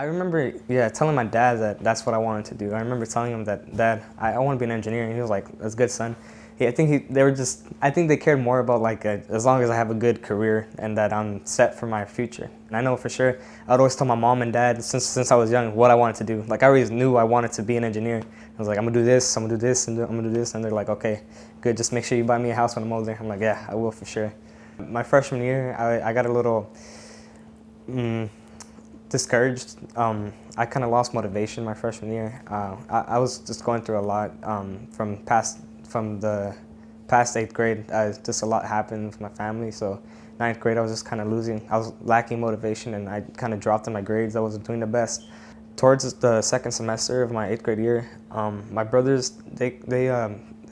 I remember, yeah, telling my dad that that's what I wanted to do. I remember telling him that, Dad, I want to be an engineer, and he was like, "That's good, son." I think they cared more about like as long as I have a good career and that I'm set for my future. And I know for sure, I'd always tell my mom and dad since I was young what I wanted to do. Like I always knew I wanted to be an engineer. I was like, I'm gonna do this, I'm gonna do this, and I'm gonna do this, and they're like, okay, good. Just make sure you buy me a house when I'm older. I'm like, yeah, I will for sure. My freshman year, I got a little. Discouraged. I kind of lost motivation my freshman year. I was just going through a lot from the past 8th grade. Just a lot happened with my family. So 9th grade, I was just kind of losing. I was lacking motivation, and I kind of dropped in my grades. I wasn't doing the best. Towards the second semester of my 8th grade year, my brothers they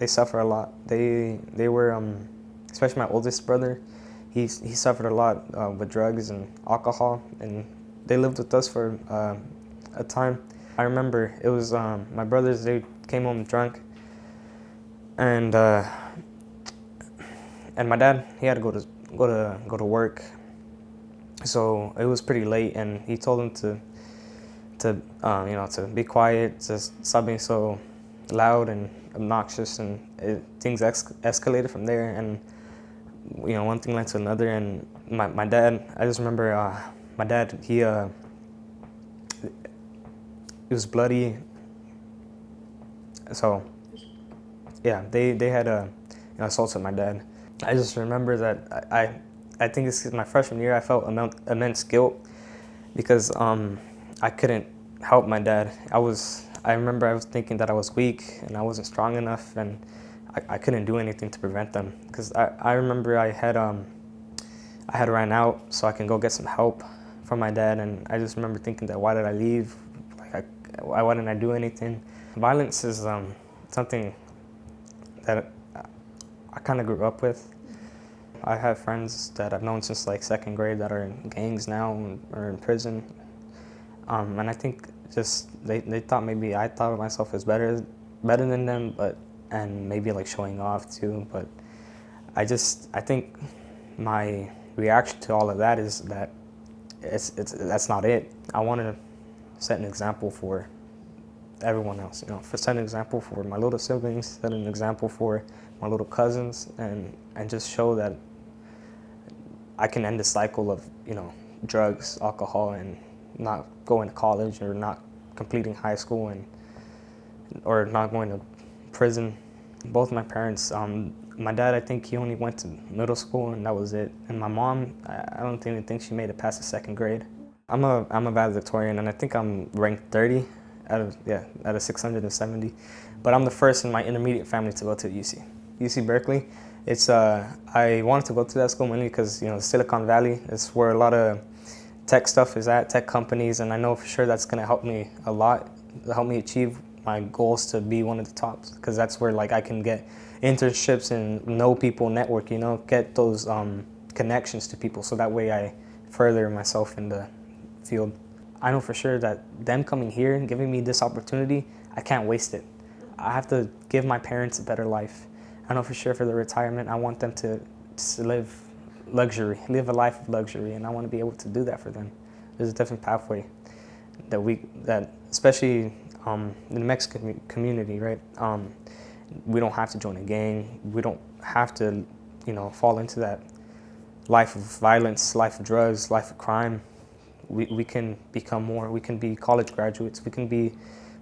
suffer a lot. They were especially my oldest brother. He suffered a lot with drugs and alcohol, and they lived with us for a time. I remember it was my brothers. They came home drunk, and my dad, he had to go to work. So it was pretty late, and he told them to be quiet, to stop being so loud and obnoxious, and things escalated from there. And one thing led to another, and my dad, I just remember my dad, he was bloody. So yeah, they had assaulted my dad. I just remember that I think this is my freshman year. I felt immense guilt because I couldn't help my dad. I remember I was thinking that I was weak and I wasn't strong enough, and I couldn't do anything to prevent them, because I remember I had ran out so I can go get some help from my dad, and I just remember thinking that why did I leave? Why didn't I do anything? Violence is something that I kind of grew up with. I have friends that I've known since like 2nd grade that are in gangs now or in prison, and I think just they thought maybe I thought of myself as better than them, and maybe like showing off too. But I think my reaction to all of that is that that's not it. I want to set an example for everyone else, set an example for my little siblings, set an example for my little cousins, and just show that I can end the cycle of, drugs, alcohol, and not going to college or not completing high school or not going to prison. Both my parents, my dad, I think he only went to middle school, and that was it. And my mom, I don't even think she made it past the 2nd grade. I'm a valedictorian, and I think I'm ranked 30 out of 670. But I'm the first in my intermediate family to go to UC Berkeley. It's I wanted to go to that school mainly because Silicon Valley is where a lot of tech stuff is at, tech companies, and I know for sure that's gonna help me a lot, help me achieve my goals to be one of the tops, because that's where I can get internships and know people, network, get those connections to people, so that way I further myself in the field. I know for sure that them coming here and giving me this opportunity, I can't waste it. I have to give my parents a better life. I know for sure for the retirement, I want them to live a life of luxury, and I want to be able to do that for them. There's a different pathway that especially in the Mexican community, right? We don't have to join a gang. We don't have to, fall into that life of violence, life of drugs, life of crime. We can become more. We can be college graduates. We can be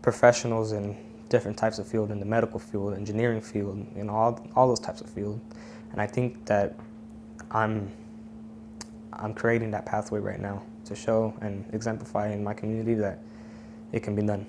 professionals in different types of field, in the medical field, engineering field, all those types of field. And I think that I'm creating that pathway right now to show and exemplify in my community that it can be done.